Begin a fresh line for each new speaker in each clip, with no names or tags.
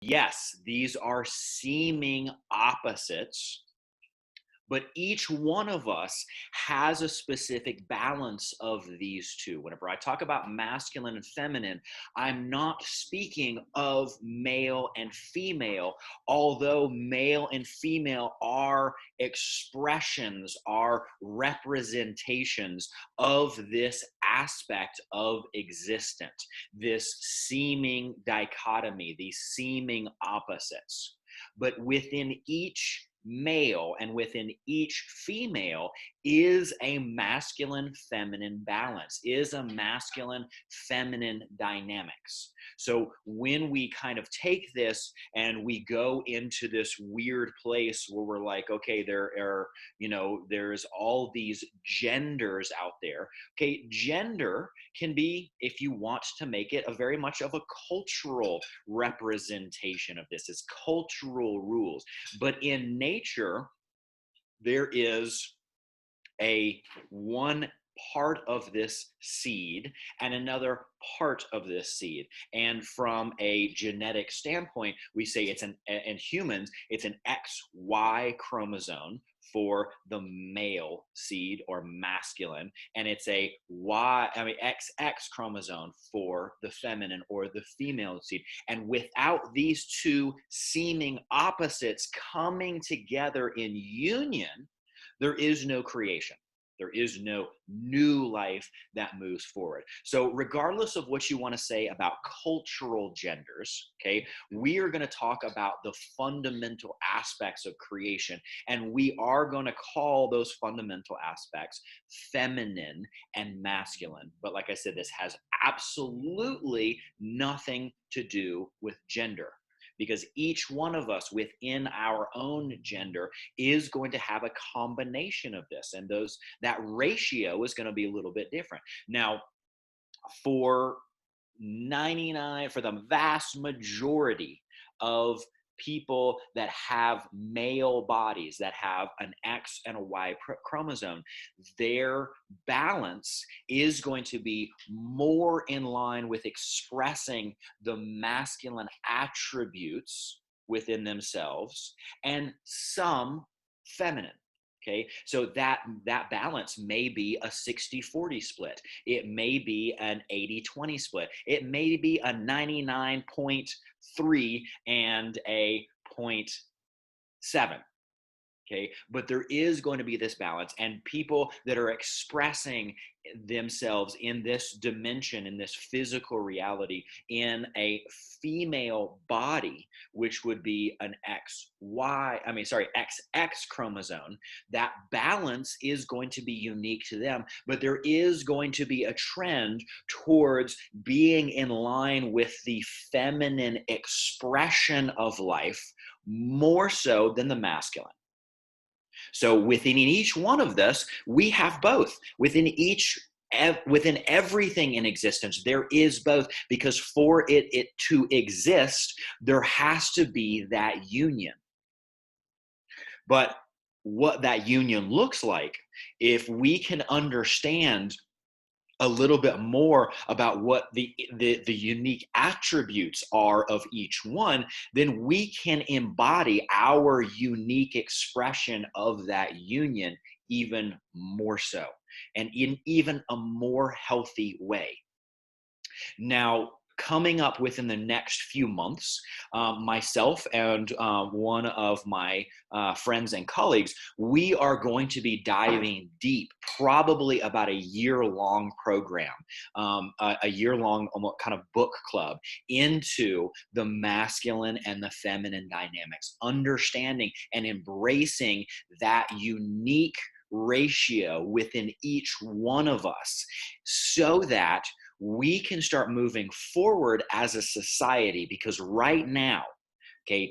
Yes, these are seeming opposites, but each one of us has a specific balance of these two. Whenever I talk about masculine and feminine, I'm not speaking of male and female, although male and female are expressions, are representations of this aspect of existence, this seeming dichotomy, these seeming opposites. But within each male and within each female is a masculine feminine balance, is a masculine feminine dynamics. So when we kind of take this and we go into this weird place where we're like, okay, there are, there's all these genders out there. Okay, gender can be, if you want to make it, a very much of a cultural representation of this. It's cultural rules. But in nature, there is a one part of this seed and another part of this seed. And from a genetic standpoint, we say in humans, it's an XY chromosome for the male seed or masculine, and it's a XX chromosome for the feminine or the female seed. And without these two seeming opposites coming together in union, there is no creation. There is no new life that moves forward. So regardless of what you want to say about cultural genders, okay, we are going to talk about the fundamental aspects of creation, and we are going to call those fundamental aspects feminine and masculine. But like I said, this has absolutely nothing to do with gender, because each one of us within our own gender is going to have a combination of this, and that ratio is going to be a little bit different. Now, for the vast majority of people that have male bodies, that have an X and a Y chromosome, their balance is going to be more in line with expressing the masculine attributes within themselves and some feminine. Okay, so that balance may be a 60-40 split. It may be an 80-20 split. It may be a 99.3 and a 0.7. Okay, but there is going to be this balance, and people that are expressing themselves in this dimension, in this physical reality, in a female body, which would be an XX chromosome, that balance is going to be unique to them, but there is going to be a trend towards being in line with the feminine expression of life more so than the masculine. So within each one of this, we have both. Within everything in existence, there is both, because for it to exist, there has to be that union. But what that union looks like, if we can understand a little bit more about what the unique attributes are of each one, then we can embody our unique expression of that union even more so, and in even a more healthy way. Now, coming up within the next few months, myself and one of my friends and colleagues, we are going to be diving deep, probably about a year-long program, a year-long kind of book club into the masculine and the feminine dynamics, understanding and embracing that unique ratio within each one of us, so that we can start moving forward as a society. Because right now, okay,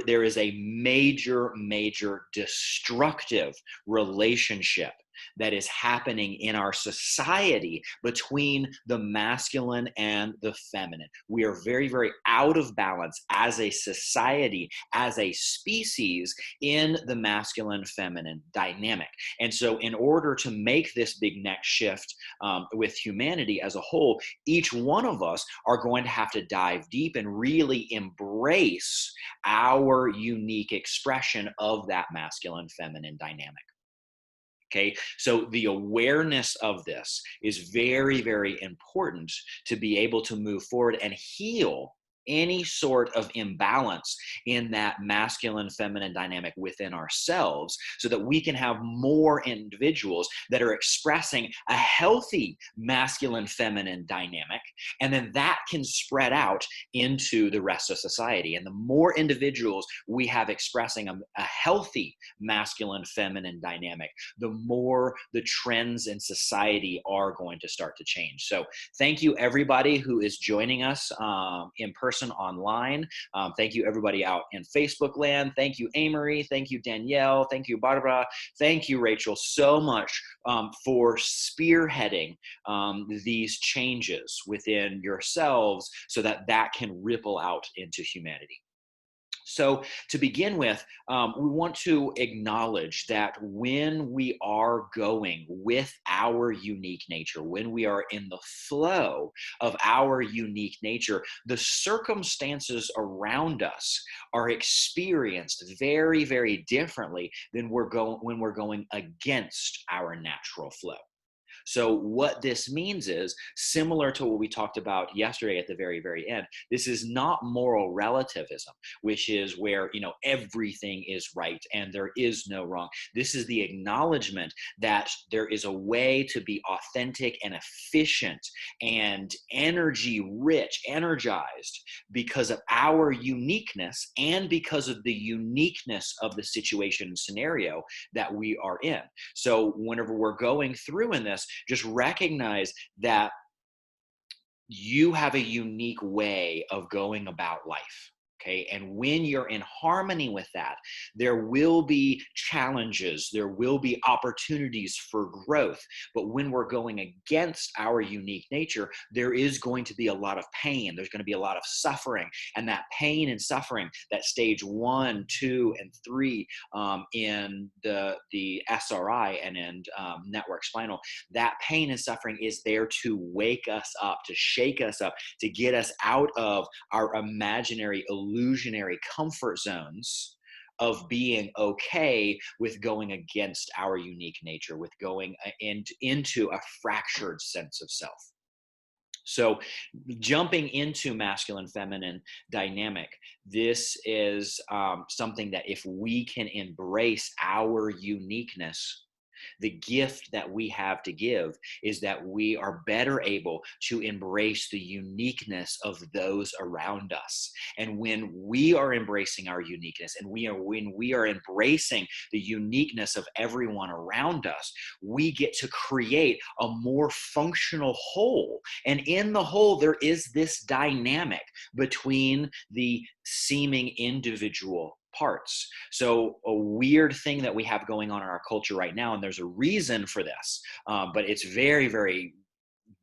there is a major destructive relationship that is happening in our society between the masculine and the feminine. We are very, very out of balance as a society, as a species, in the masculine feminine dynamic. And so, in order to make this big next shift with humanity as a whole, each one of us are going to have to dive deep and really embrace our unique expression of that masculine feminine dynamic. Okay, so the awareness of this is very, very important to be able to move forward and heal any sort of imbalance in that masculine feminine dynamic within ourselves, so that we can have more individuals that are expressing a healthy masculine feminine dynamic, and then that can spread out into the rest of society. And the more individuals we have expressing a healthy masculine feminine dynamic, the more the trends in society are going to start to change. So thank you everybody who is joining us in person online. Thank you everybody out in Facebook land. Thank you Amory. Thank you Danielle. Thank you Barbara. Thank you Rachel so much for spearheading these changes within yourselves, so that that can ripple out into humanity. So to begin with, we want to acknowledge that when we are going with our unique nature, when we are in the flow of our unique nature, the circumstances around us are experienced very, very differently than when we're going against our natural flow. So what this means is, similar to what we talked about yesterday at the very, very end, this is not moral relativism, which is where, everything is right and there is no wrong. This is the acknowledgement that there is a way to be authentic and efficient and energy rich, energized, because of our uniqueness and because of the uniqueness of the situation and scenario that we are in. So whenever we're going through in this, just recognize that you have a unique way of going about life. Okay. And when you're in harmony with that, there will be challenges, there will be opportunities for growth. But when we're going against our unique nature, there is going to be a lot of pain. There's going to be a lot of suffering. And that pain and suffering, that stage 1, 2, and 3 in the SRI and in network spinal, that pain and suffering is there to wake us up, to shake us up, to get us out of our imaginary illusionary comfort zones of being okay with going against our unique nature, with going into a fractured sense of self. So jumping into masculine feminine dynamic, this is something that if we can embrace our uniqueness, the gift that we have to give is that we are better able to embrace the uniqueness of those around us. And when we are embracing our uniqueness, and when we are embracing the uniqueness of everyone around us, we get to create a more functional whole. And in the whole, there is this dynamic between the seeming individual parts. So a weird thing that we have going on in our culture right now, and there's a reason for this, but it's very, very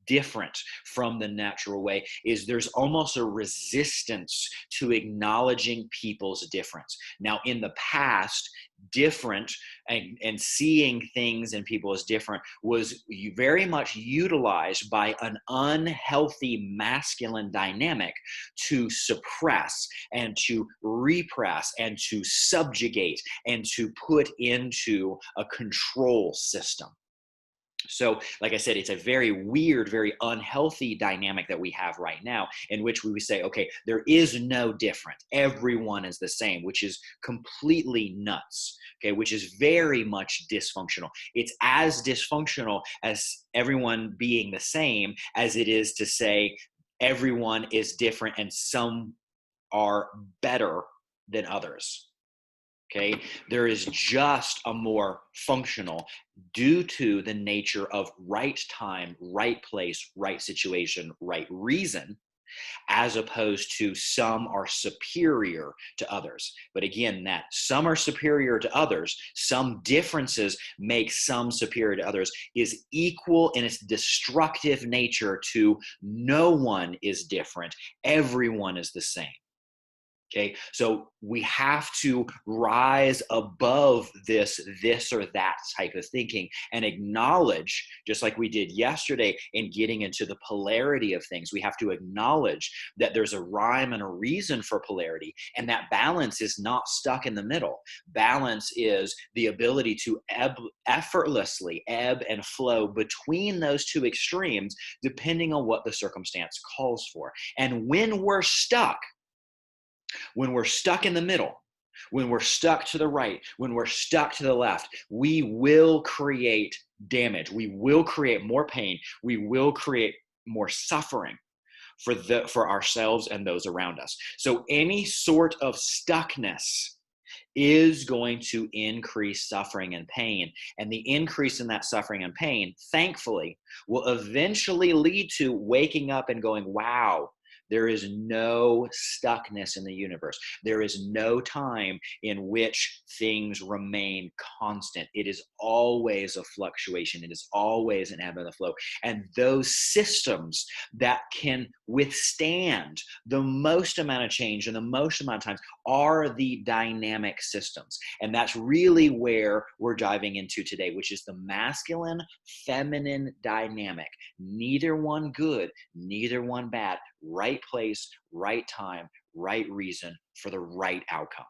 different from the natural way, is there's almost a resistance to acknowledging people's difference. Now, in the past, different and seeing things in people as different was very much utilized by an unhealthy masculine dynamic to suppress and to repress and to subjugate and to put into a control system. So, like I said, it's a very weird, very unhealthy dynamic that we have right now, in which we would say, okay, there is no different. Everyone is the same, which is completely nuts, okay, which is very much dysfunctional. It's as dysfunctional as everyone being the same as it is to say everyone is different and some are better than others. Okay, there is just a more functional, due to the nature of right time, right place, right situation, right reason, as opposed to some are superior to others. But again, that some are superior to others, some differences make some superior to others, is equal in its destructive nature to no one is different, everyone is the same. Okay, so we have to rise above this or that type of thinking and acknowledge, just like we did yesterday in getting into the polarity of things, we have to acknowledge that there's a rhyme and a reason for polarity, and that balance is not stuck in the middle. Balance is the ability to effortlessly ebb and flow between those two extremes, depending on what the circumstance calls for. And when we're stuck in the middle, when we're stuck to the right, when we're stuck to the left, we will create damage. We will create more pain. We will create more suffering for ourselves and those around us. So any sort of stuckness is going to increase suffering and pain. And the increase in that suffering and pain, thankfully, will eventually lead to waking up and going, wow, there is no stuckness in the universe. There is no time in which things remain constant. It is always a fluctuation. It is always an ebb and a flow. And those systems that can withstand the most amount of change and the most amount of times are the dynamic systems. And that's really where we're diving into today, which is the masculine, feminine dynamic. Neither one good, neither one bad. Right place, right time, right reason for the right outcome.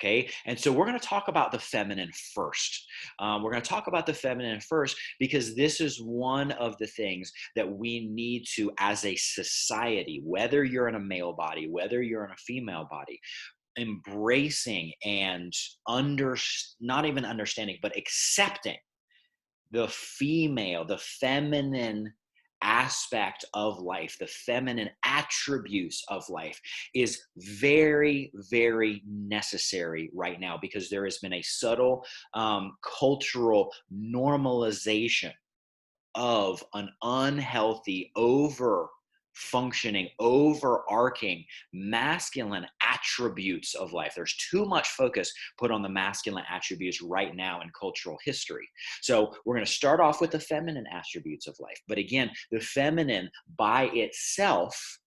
Okay, and so we're going to talk about the feminine first. We're going to talk about the feminine first because this is one of the things that we need to, as a society, whether you're in a male body, whether you're in a female body, embracing and not even understanding, but accepting the feminine aspect of life, the feminine attributes of life is very, very necessary right now because there has been a subtle cultural normalization of an unhealthy, functioning, overarching masculine attributes of life. There's too much focus put on the masculine attributes right now in cultural history. So we're going to start off with the feminine attributes of life. But again, the feminine by itself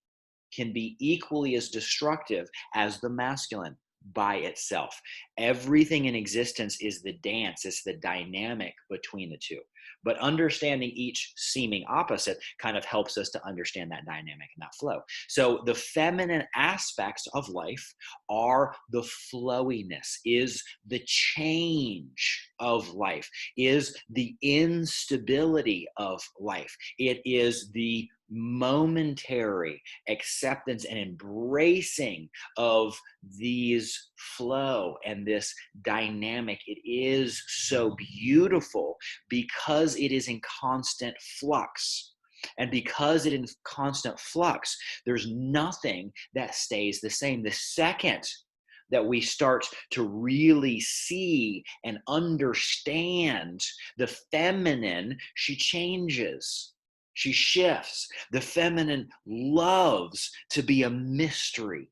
can be equally as destructive as the masculine by itself. Everything in existence is the dance, it's the dynamic between the two. But understanding each seeming opposite kind of helps us to understand that dynamic and that flow. So the feminine aspects of life are the flowiness, is the change of life, is the instability of life. It is the momentary acceptance and embracing of these flow and this dynamic. It is so beautiful because it is in constant flux. And because it is in constant flux, there's nothing that stays the same. The second that we start to really see and understand the feminine, she changes. She shifts. The feminine loves to be a mystery,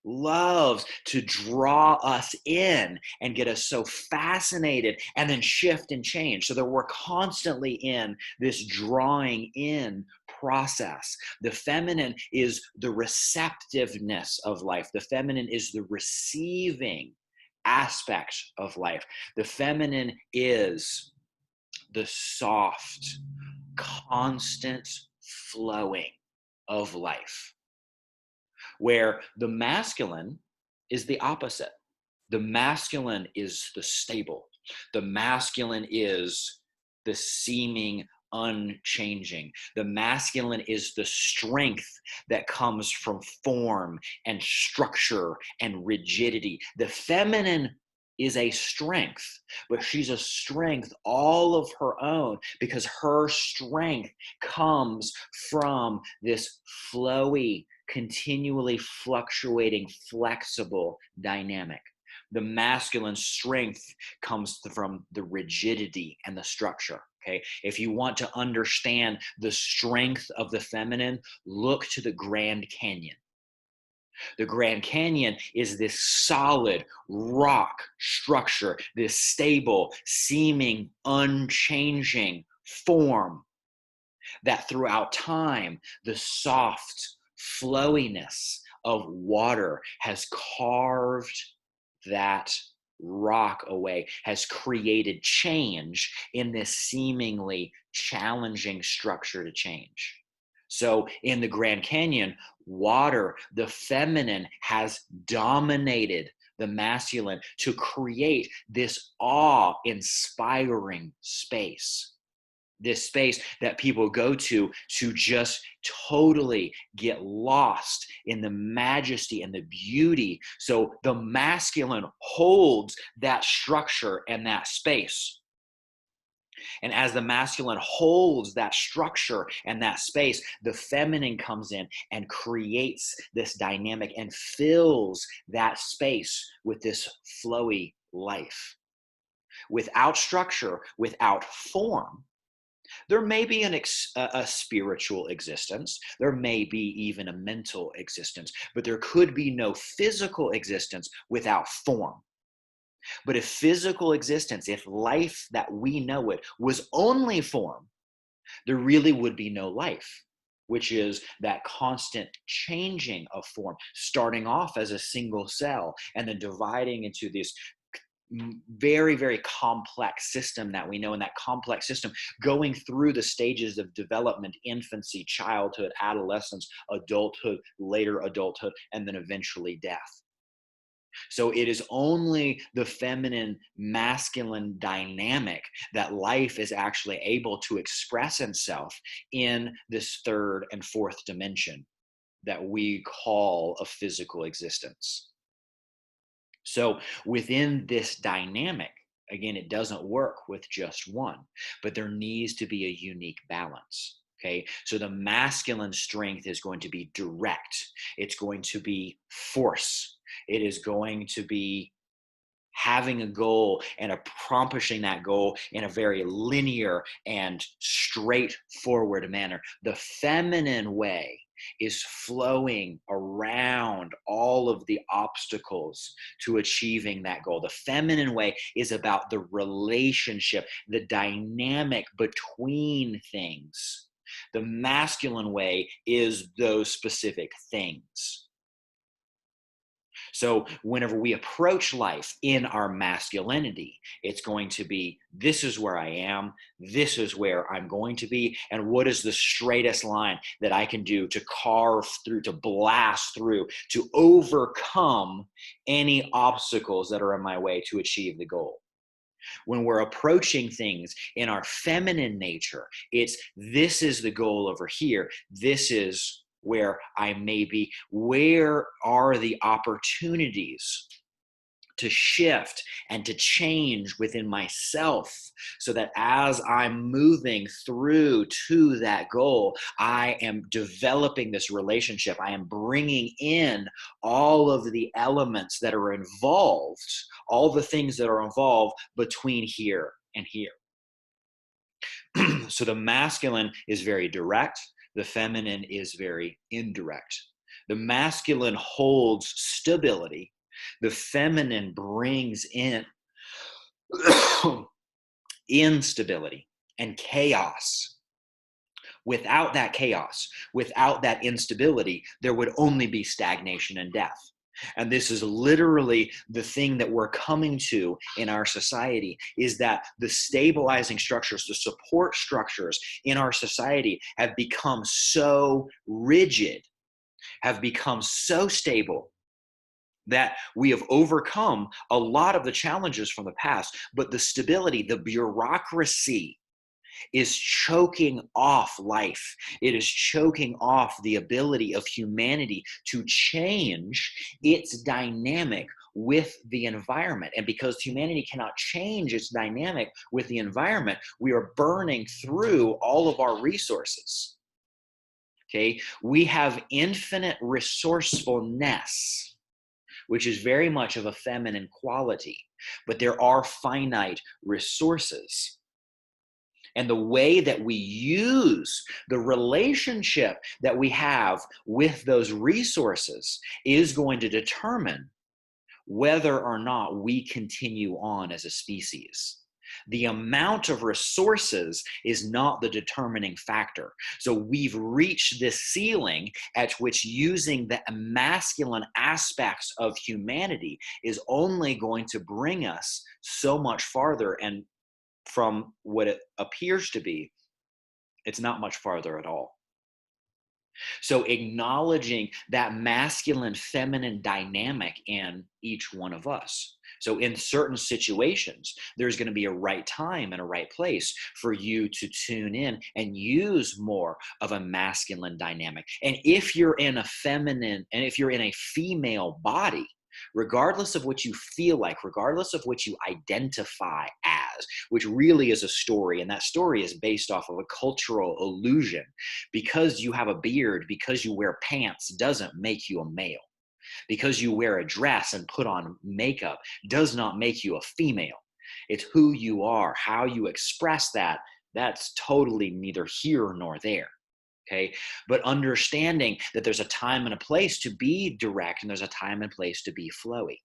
loves to draw us in and get us so fascinated and then shift and change so that we're constantly in this drawing in process. The feminine is the receptiveness of life. The feminine is the receiving aspect of life. The feminine is the soft, constant flowing of life, where the masculine is the opposite. The masculine is the stable. The masculine is the seeming unchanging. The masculine is the strength that comes from form and structure and rigidity. The feminine is a strength, but she's a strength all of her own because her strength comes from this flowy, continually fluctuating, flexible dynamic. The masculine strength comes from the rigidity and the structure. Okay, if you want to understand the strength of the feminine, look to the Grand Canyon. The Grand Canyon is this solid rock structure, this stable, seeming, unchanging form that throughout time, the soft flowiness of water has carved that rock away, has created change in this seemingly challenging structure to change. So in the Grand Canyon, water, the feminine, has dominated the masculine to create this awe-inspiring space. This space that people go to just totally get lost in the majesty and the beauty. So the masculine holds that structure and that space. And as the masculine holds that structure and that space, the feminine comes in and creates this dynamic and fills that space with this flowy life. Without structure, without form, there may be a spiritual existence. There may be even a mental existence, but there could be no physical existence without form. But if physical existence, if life that we know it was only form, there really would be no life, which is that constant changing of form, starting off as a single cell and then dividing into this very, very complex system that we know, and that complex system going through the stages of development: infancy, childhood, adolescence, adulthood, later adulthood, and then eventually death. So it is only the feminine masculine dynamic that life is actually able to express itself in this third and fourth dimension that we call a physical existence. So within this dynamic, again, it doesn't work with just one, but there needs to be a unique balance. Okay, so the masculine strength is going to be direct, it's going to be force, it is going to be having a goal and accomplishing that goal in a very linear and straightforward manner. The feminine way is flowing around all of the obstacles to achieving that goal. The feminine way is about the relationship, the dynamic between things. The masculine way is those specific things. So whenever we approach life in our masculinity, it's going to be, this is where I am, this is where I'm going to be, and what is the straightest line that I can do to carve through, to blast through, to overcome any obstacles that are in my way to achieve the goal. When we're approaching things in our feminine nature, it's, this is the goal over here, this is where I may be. Where are the opportunities to shift and to change within myself, so that as I'm moving through to that goal, I am developing this relationship. I am bringing in all of the elements that are involved, all the things that are involved between here and here. So the masculine is very direct. The feminine is very indirect. The masculine holds stability. The feminine brings in instability and chaos. Without that chaos, without that instability, there would only be stagnation and death. And this is literally the thing that we're coming to in our society, is that the stabilizing structures, the support structures in our society have become so rigid, have become so stable, that we have overcome a lot of the challenges from the past, but the stability, the bureaucracy is choking off life. It is choking off the ability of humanity to change its dynamic with the environment. And because humanity cannot change its dynamic with the environment, we are burning through all of our resources. Okay, we have infinite resourcefulness, which is very much of a feminine quality, but there are finite resources. And the way that we use the relationship that we have with those resources is going to determine whether or not we continue on as a species. The amount of resources is not the determining factor. So we've reached this ceiling at which using the masculine aspects of humanity is only going to bring us so much farther. And from what it appears to be, it's not much farther at all. So acknowledging that masculine feminine dynamic in each one of us. So in certain situations, there's going to be a right time and a right place for you to tune in and use more of a masculine dynamic. And if you're in a feminine, and if you're in a female body, regardless of what you feel like, regardless of what you identify as, which really is a story, and that story is based off of a cultural illusion. Because you have a beard, because you wear pants, doesn't make you a male. Because you wear a dress and put on makeup does not make you a female. It's who you are, how you express that. That's totally neither here nor there. Okay, but understanding that there's a time and a place to be direct and there's a time and place to be flowy.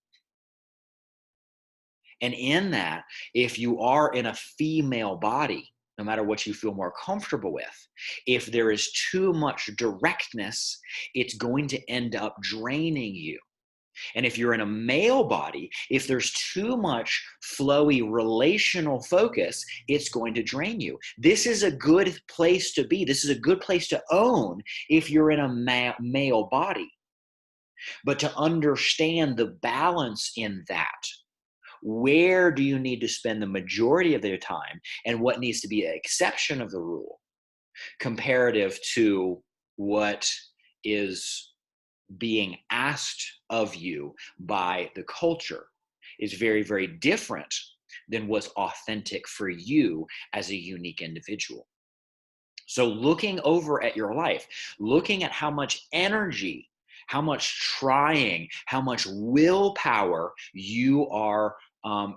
And in that, if you are in a female body, no matter what you feel more comfortable with, if there is too much directness, it's going to end up draining you. And if you're in a male body, if there's too much flowy relational focus, it's going to drain you. This is a good place to be. This is a good place to own if you're in a male body. But to understand the balance in that, where do you need to spend the majority of your time and what needs to be an exception of the rule comparative to what is being asked of you by the culture is very, very different than what's authentic for you as a unique individual. So looking over at your life, looking at how much energy, how much trying, how much willpower you are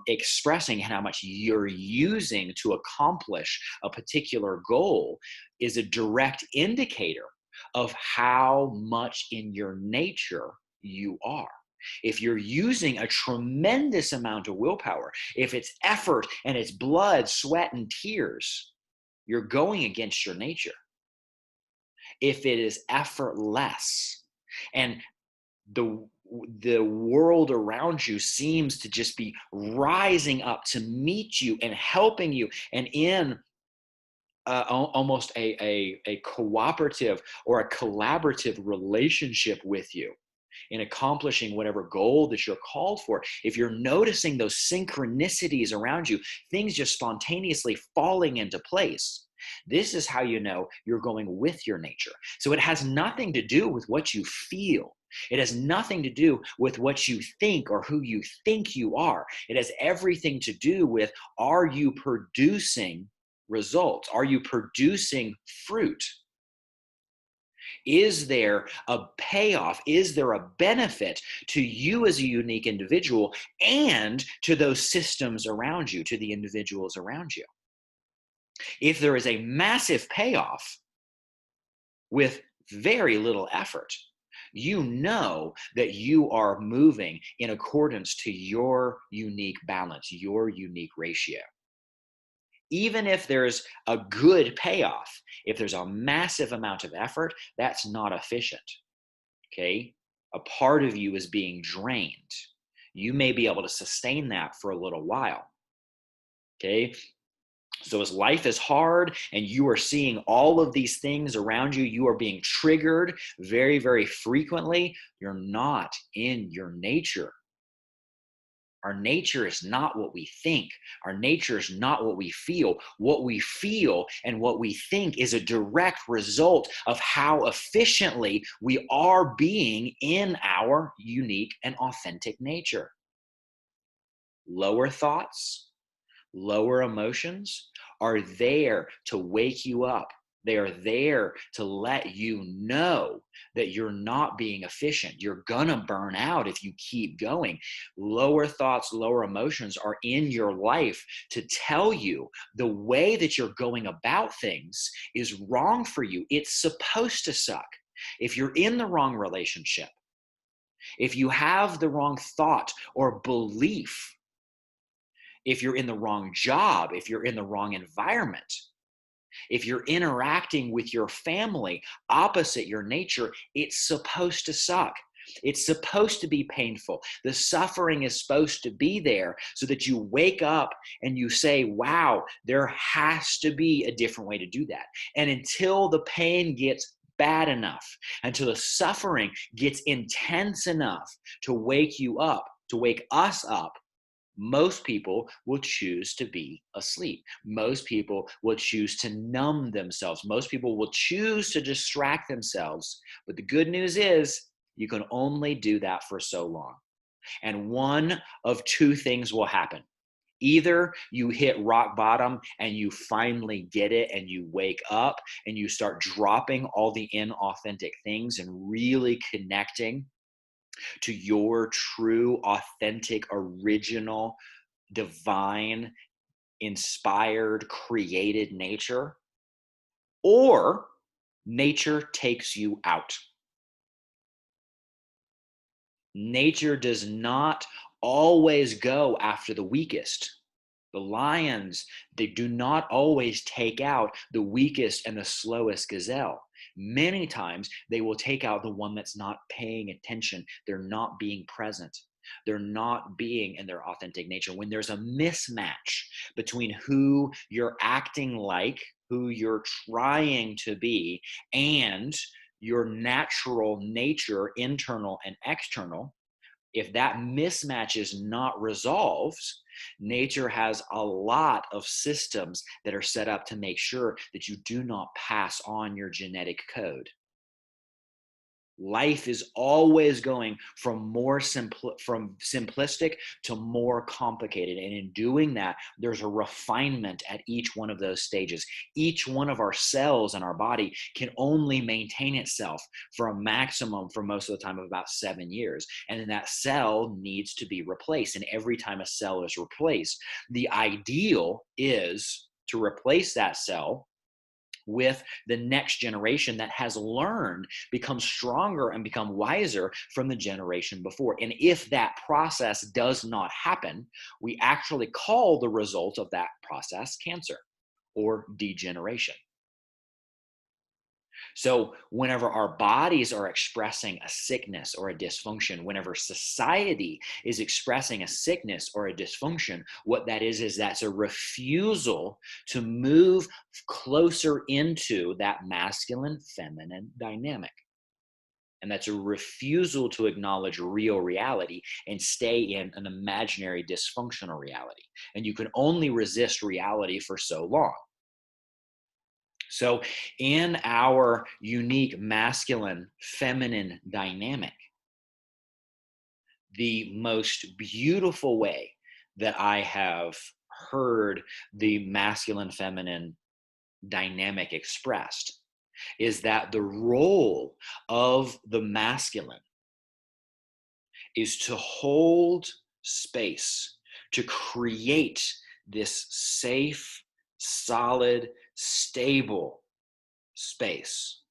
expressing and how much you're using to accomplish a particular goal is a direct indicator of how much in your nature you are. If you're using a tremendous amount of willpower, if it's effort and it's blood, sweat, and tears, you're going against your nature. If it is effortless and the world around you seems to just be rising up to meet you and helping you and in almost a cooperative or a collaborative relationship with you in accomplishing whatever goal that you're called for, if you're noticing those synchronicities around you, things just spontaneously falling into place, this is how you know you're going with your nature. So it has nothing to do with what you feel. It has nothing to do with what you think or who you think you are. It has everything to do with, are you producing results? Are you producing fruit? Is there a payoff? Is there a benefit to you as a unique individual and to those systems around you, to the individuals around you? If there is a massive payoff with very little effort, you know that you are moving in accordance to your unique balance, your unique ratio. Even if there's a good payoff, if there's a massive amount of effort, that's not efficient, okay? A part of you is being drained. You may be able to sustain that for a little while, okay? So as life is hard and you are seeing all of these things around you, you are being triggered very, very frequently, you're not in your nature. Our nature is not what we think. Our nature is not what we feel. What we feel and what we think is a direct result of how efficiently we are being in our unique and authentic nature. Lower thoughts, lower emotions are there to wake you up They are there to let you know that you're not being efficient. You're gonna burn out if you keep going. Lower thoughts, lower emotions are in your life to tell you the way that you're going about things is wrong for you. It's supposed to suck. If you're in the wrong relationship, if you have the wrong thought or belief, if you're in the wrong job, if you're in the wrong environment, if you're interacting with your family opposite your nature, it's supposed to suck. It's supposed to be painful. The suffering is supposed to be there so that you wake up and you say, wow, there has to be a different way to do that. And until the pain gets bad enough, until the suffering gets intense enough to wake you up, to wake us up, most people will choose to be asleep. Most people will choose to numb themselves. Most people will choose to distract themselves. But the good news is you can only do that for so long. And one of two things will happen. Either you hit rock bottom and you finally get it and you wake up and you start dropping all the inauthentic things and really connecting to your true, authentic, original, divine, inspired, created nature, or nature takes you out. Nature does not always go after the weakest. The lions, they do not always take out the weakest and the slowest gazelle. Many times they will take out the one that's not paying attention. They're not being present. They're not being in their authentic nature. When there's a mismatch between who you're acting like, who you're trying to be, and your natural nature, internal and external, if that mismatch is not resolved, nature has a lot of systems that are set up to make sure that you do not pass on your genetic code. Life is always going from from simplistic to more complicated. And in doing that, there's a refinement at each one of those stages. Each one of our cells in our body can only maintain itself for a maximum, for most of the time, of about 7 years. And then that cell needs to be replaced. And every time a cell is replaced, the ideal is to replace that cell with the next generation that has learned, become stronger, and become wiser from the generation before. And if that process does not happen, we actually call the result of that process cancer or degeneration. So whenever our bodies are expressing a sickness or a dysfunction, whenever society is expressing a sickness or a dysfunction, what that is that's a refusal to move closer into that masculine feminine dynamic. And that's a refusal to acknowledge real reality and stay in an imaginary dysfunctional reality. And you can only resist reality for so long. So, in our unique masculine feminine dynamic, the most beautiful way that I have heard the masculine feminine dynamic expressed is that the role of the masculine is to hold space, to create this safe, solid, stable space.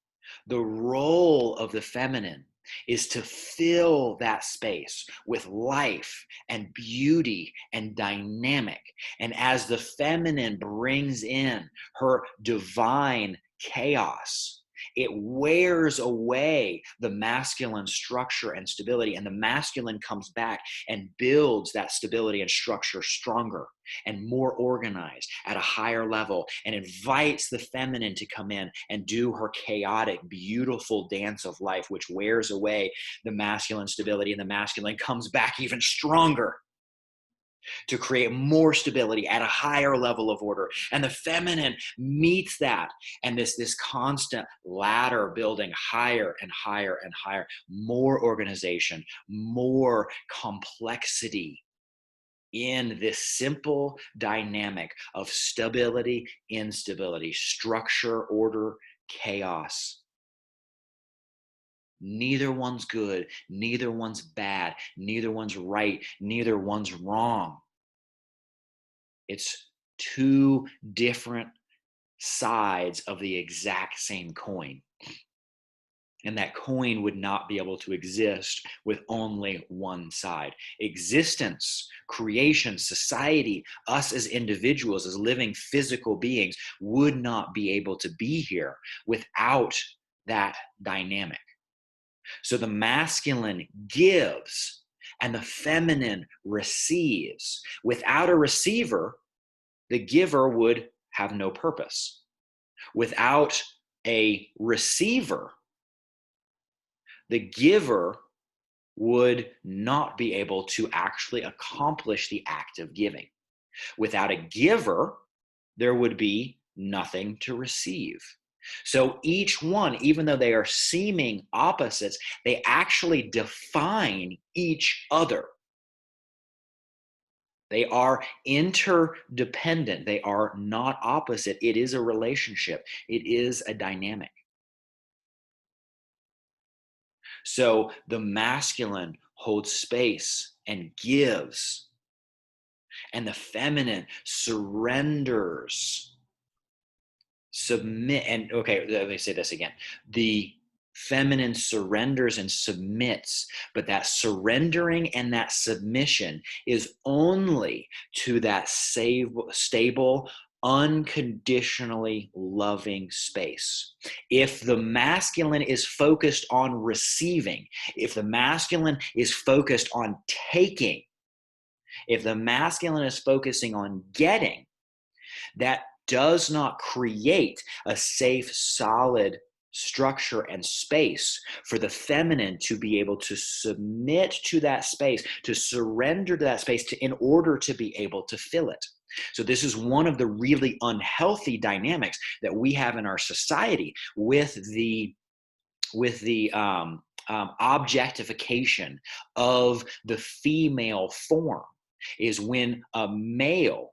The role of the feminine is to fill that space with life and beauty and dynamic. And as the feminine brings in her divine chaos, it wears away the masculine structure and stability, and the masculine comes back and builds that stability and structure stronger and more organized at a higher level, and invites the feminine to come in and do her chaotic, beautiful dance of life, which wears away the masculine stability, and the masculine comes back even stronger to create more stability at a higher level of order. And the feminine meets that, and this constant ladder building higher and higher and higher, more organization, more complexity, in this simple dynamic of stability, instability, structure, order, chaos. Neither one's good, neither one's bad, neither one's right, neither one's wrong. It's two different sides of the exact same coin. And that coin would not be able to exist with only one side. Existence, creation, society, us as individuals, as living physical beings, would not be able to be here without that dynamic. So the masculine gives and the feminine receives. Without a receiver, the giver would have no purpose. Without a receiver, the giver would not be able to actually accomplish the act of giving. Without a giver, there would be nothing to receive. So each one, even though they are seeming opposites, they actually define each other. They are interdependent. They are not opposite. It is a relationship. It is a dynamic. So the masculine holds space and gives, and the feminine surrenders, submit. And okay, let me say this again. The feminine surrenders and submits, but that surrendering and that submission is only to that stable, unconditionally loving space. If the masculine is focused on receiving, if the masculine is focused on taking, if the masculine is focusing on getting, that does not create a safe, solid structure and space for the feminine to be able to submit to that space, to surrender to that space in order to be able to fill it. So this is one of the really unhealthy dynamics that we have in our society with the objectification of the female form, is when a male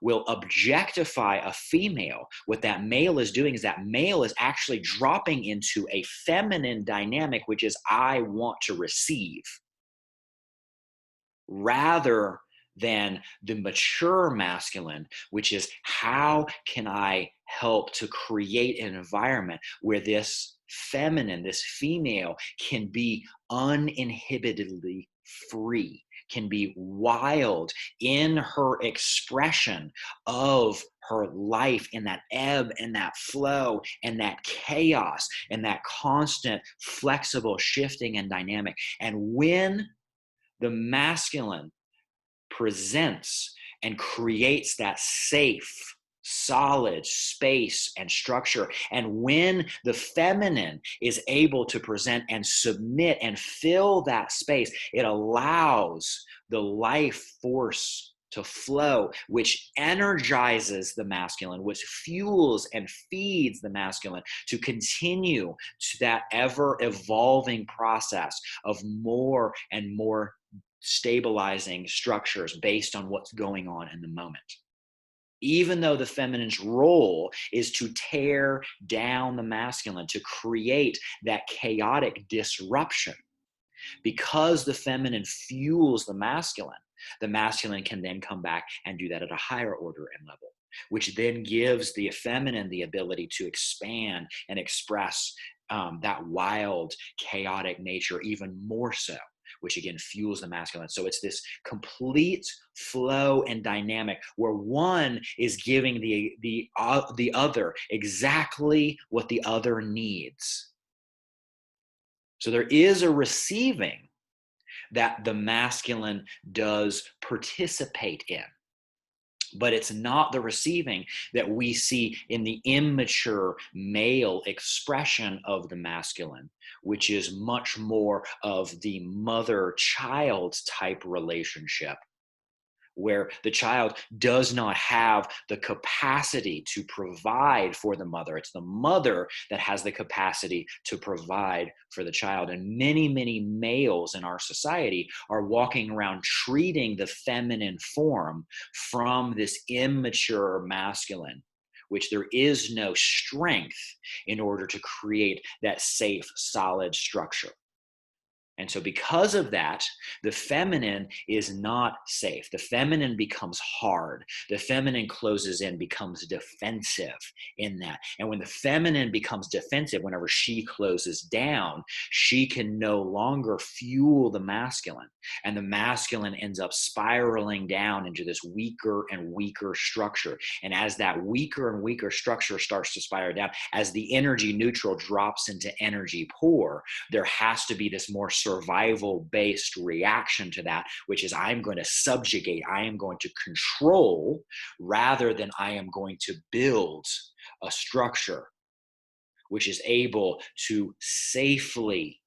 will objectify a female. What that male is doing is that male is actually dropping into a feminine dynamic, which is I want to receive, rather than the mature masculine, which is how can I help to create an environment where this feminine, this female, can be uninhibitedly free, can be wild in her expression of her life, in that ebb and that flow and that chaos and that constant flexible shifting and dynamic. And when the masculine presents and creates that safe, solid space and structure, and when the feminine is able to present and submit and fill that space, it allows the life force to flow, which energizes the masculine, which fuels and feeds the masculine to continue to that ever evolving process of more and more stabilizing structures based on what's going on in the moment. Even though the feminine's role is to tear down the masculine, to create that chaotic disruption, because the feminine fuels the masculine can then come back and do that at a higher order and level, which then gives the feminine the ability to expand and express that wild, chaotic nature even more so, which again fuels the masculine. So it's this complete flow and dynamic where one is giving the other exactly what the other needs. So there is a receiving that the masculine does participate in, but it's not the receiving that we see in the immature male expression of the masculine, which is much more of the mother-child type relationship, where the child does not have the capacity to provide for the mother. It's the mother that has the capacity to provide for the child. And many, many males in our society are walking around treating the feminine form from this immature masculine, which there is no strength in order to create that safe, solid structure. And so because of that, the feminine is not safe. The feminine becomes hard. The feminine closes in, becomes defensive in that. And when the feminine becomes defensive, whenever she closes down, she can no longer fuel the masculine. And the masculine ends up spiraling down into this weaker and weaker structure. And as that weaker and weaker structure starts to spiral down, as the energy neutral drops into energy poor, there has to be this more survival-based reaction to that, which is I'm going to subjugate, I am going to control, rather than I am going to build a structure which is able to safely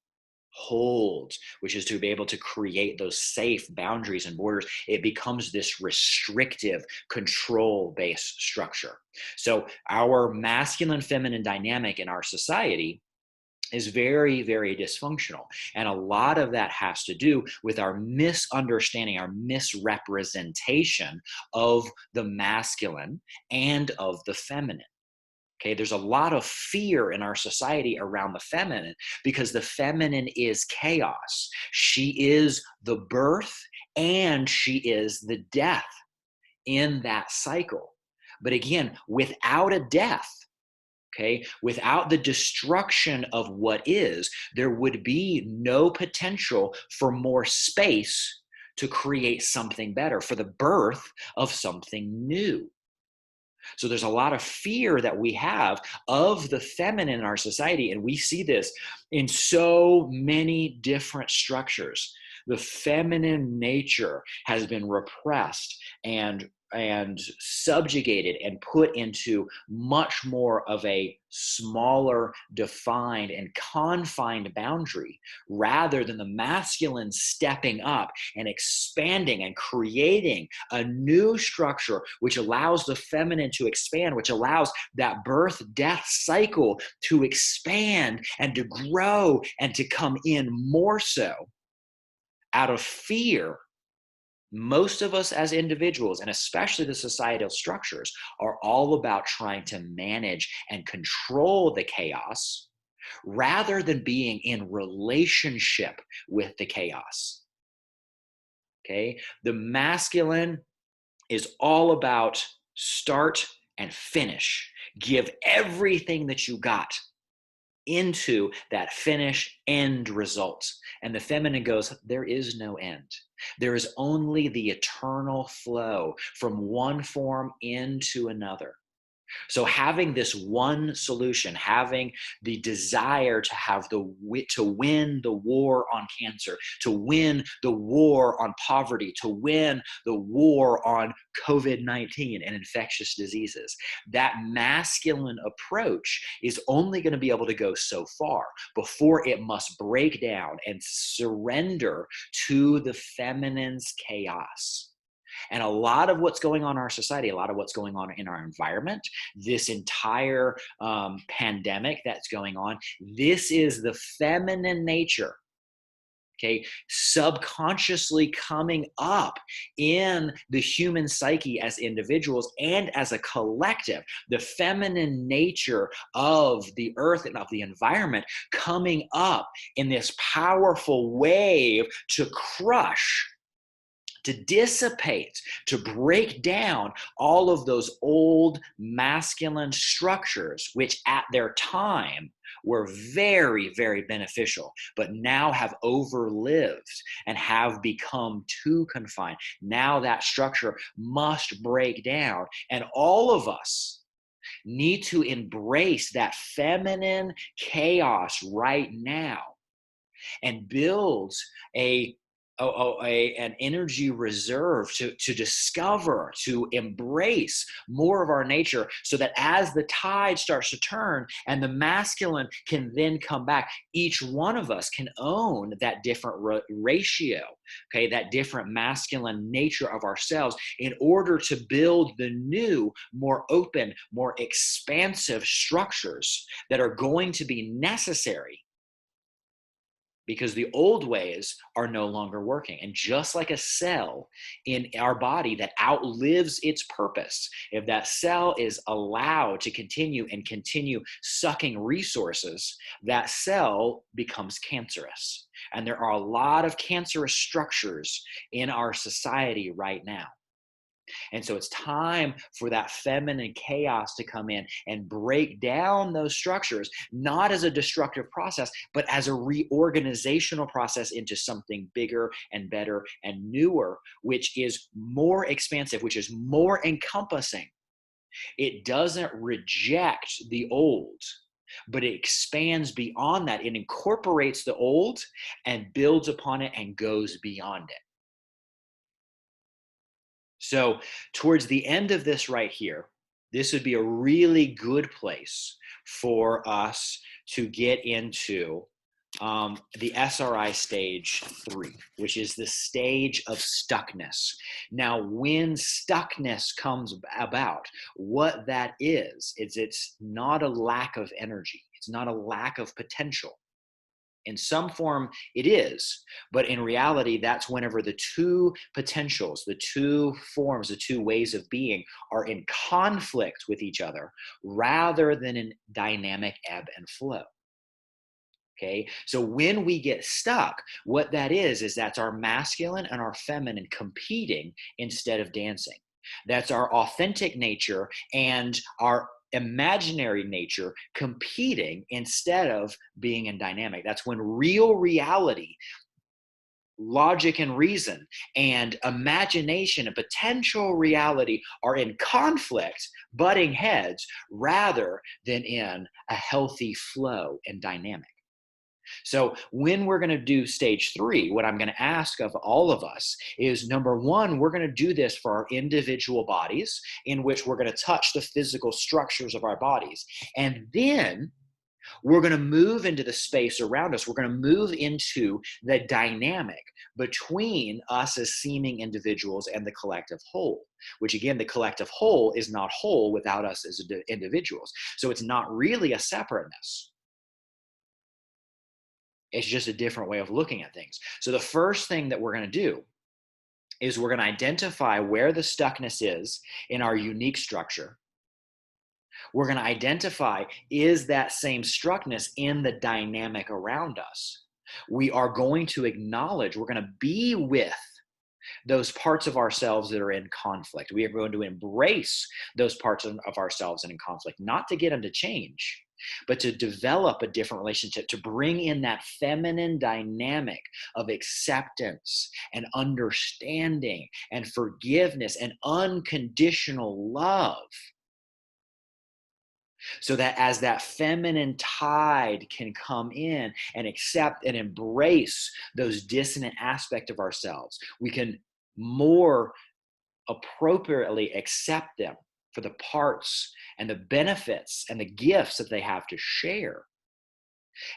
hold, which is to be able to create those safe boundaries and borders. It becomes this restrictive, control-based structure. So our masculine feminine dynamic in our society is very, very dysfunctional. And a lot of that has to do with our misunderstanding, our misrepresentation of the masculine and of the feminine. Okay, there's a lot of fear in our society around the feminine because the feminine is chaos. She is the birth and she is the death in that cycle. But again, without a death, okay, without the destruction of what is, there would be no potential for more space to create something better, for the birth of something new. So there's a lot of fear that we have of the feminine in our society, and we see this in so many different structures. The feminine nature has been repressed and subjugated and put into much more of a smaller, defined, and confined boundary, rather than the masculine stepping up and expanding and creating a new structure which allows the feminine to expand, which allows that birth-death cycle to expand and to grow and to come in more so. Out of fear, most of us as individuals, and especially the societal structures, are all about trying to manage and control the chaos rather than being in relationship with the chaos. Okay? The masculine is all about start and finish. Give everything that you got into that finish end result. And the feminine goes, there is no end. There is only the eternal flow from one form into another. So having this one solution, having the desire to have to win the war on cancer, to win the war on poverty, to win the war on COVID-19 and infectious diseases, that masculine approach is only going to be able to go so far before it must break down and surrender to the feminine's chaos. And a lot of what's going on in our society, a lot of what's going on in our environment, this entire pandemic that's going on, this is the feminine nature, okay, subconsciously coming up in the human psyche as individuals and as a collective. The feminine nature of the earth and of the environment coming up in this powerful wave to crush, to dissipate, to break down all of those old masculine structures, which at their time were very, very beneficial, but now have overlived and have become too confined. Now that structure must break down, and all of us need to embrace that feminine chaos right now and build a an energy reserve to discover, to embrace more of our nature, so that as the tide starts to turn and the masculine can then come back, each one of us can own that different ratio, okay, that different masculine nature of ourselves, in order to build the new, more open, more expansive structures that are going to be necessary, because the old ways are no longer working. And just like a cell in our body that outlives its purpose, if that cell is allowed to continue sucking resources, that cell becomes cancerous. And there are a lot of cancerous structures in our society right now. And so it's time for that feminine chaos to come in and break down those structures, not as a destructive process, but as a reorganizational process into something bigger and better and newer, which is more expansive, which is more encompassing. It doesn't reject the old, but it expands beyond that. It incorporates the old and builds upon it and goes beyond it. So towards the end of this right here, this would be a really good place for us to get into the SRI stage 3, which is the stage of stuckness. Now, when stuckness comes about, what that is it's not a lack of energy. It's not a lack of potential. In some form, it is, but in reality, that's whenever the two potentials, the two forms, the two ways of being are in conflict with each other, rather than in dynamic ebb and flow. Okay, so when we get stuck, what that is that's our masculine and our feminine competing instead of dancing. That's our authentic nature and our imaginary nature competing instead of being in dynamic. That's when real reality, logic and reason, and imagination and potential reality are in conflict, butting heads, rather than in a healthy flow and dynamic. So when we're going to do stage 3, what I'm going to ask of all of us is, number one, we're going to do this for our individual bodies, in which we're going to touch the physical structures of our bodies. And then we're going to move into the space around us. We're going to move into the dynamic between us as seeming individuals and the collective whole, which again, the collective whole is not whole without us as individuals. So it's not really a separateness. It's just a different way of looking at things. So the first thing that we're going to do is we're going to identify where the stuckness is in our unique structure. We're going to identify, is that same stuckness in the dynamic around us? We are going to acknowledge, we're going to be with those parts of ourselves that are in conflict. We are going to embrace those parts of ourselves that are in conflict, not to get them to change, but to develop a different relationship, to bring in that feminine dynamic of acceptance and understanding and forgiveness and unconditional love. So that as that feminine tide can come in and accept and embrace those dissonant aspects of ourselves, we can more appropriately accept them for the parts and the benefits and the gifts that they have to share.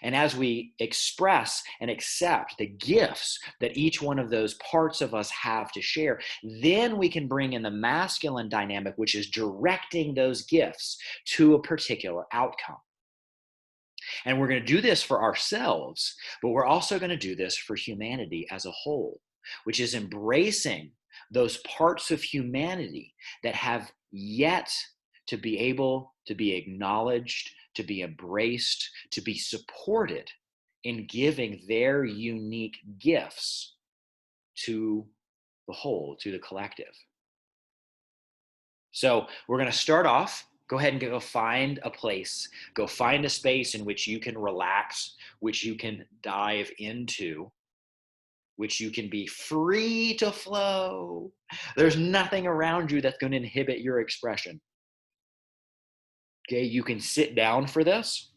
And as we express and accept the gifts that each one of those parts of us have to share, then we can bring in the masculine dynamic, which is directing those gifts to a particular outcome. And we're going to do this for ourselves, but we're also going to do this for humanity as a whole, which is embracing those parts of humanity that have yet to be able to be acknowledged, to be embraced, to be supported in giving their unique gifts to the whole, to the collective. So we're going to start off. Go ahead and go find a place. Go find a space in which you can relax, which you can dive into, which you can be free to flow. There's nothing around you that's going to inhibit your expression. Okay, you can sit down for this.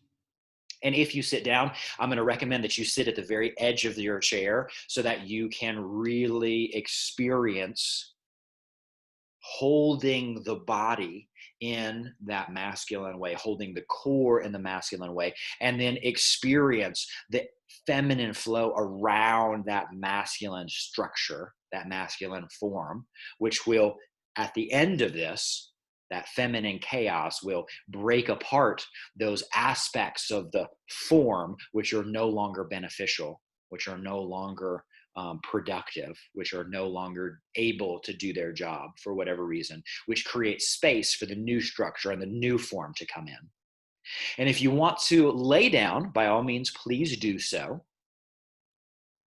And if you sit down, I'm going to recommend that you sit at the very edge of your chair so that you can really experience holding the body in that masculine way, holding the core in the masculine way, and then experience the feminine flow around that masculine structure, that masculine form, which will, at the end of this, that feminine chaos will break apart those aspects of the form which are no longer beneficial, which are no longer productive, which are no longer able to do their job for whatever reason, which creates space for the new structure and the new form to come in. And if you want to lay down, by all means, please do so.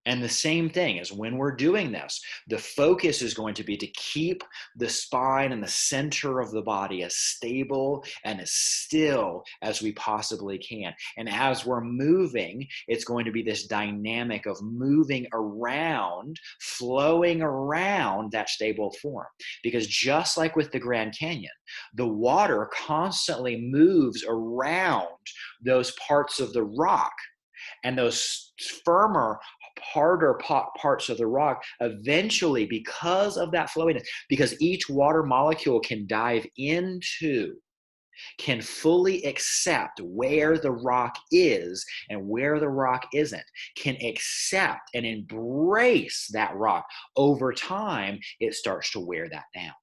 And the same thing is when we're doing this, the focus is going to be to keep the spine and the center of the body as stable and as still as we possibly can. And as we're moving, it's going to be this dynamic of moving around, flowing around that stable form. Because just like with the Grand Canyon, the water constantly moves around those parts of the rock, and those firmer, harder parts of the rock eventually, because of that flowiness, because each water molecule can dive into, can fully accept where the rock is and where the rock isn't, can accept and embrace that rock. Over time, it starts to wear that down.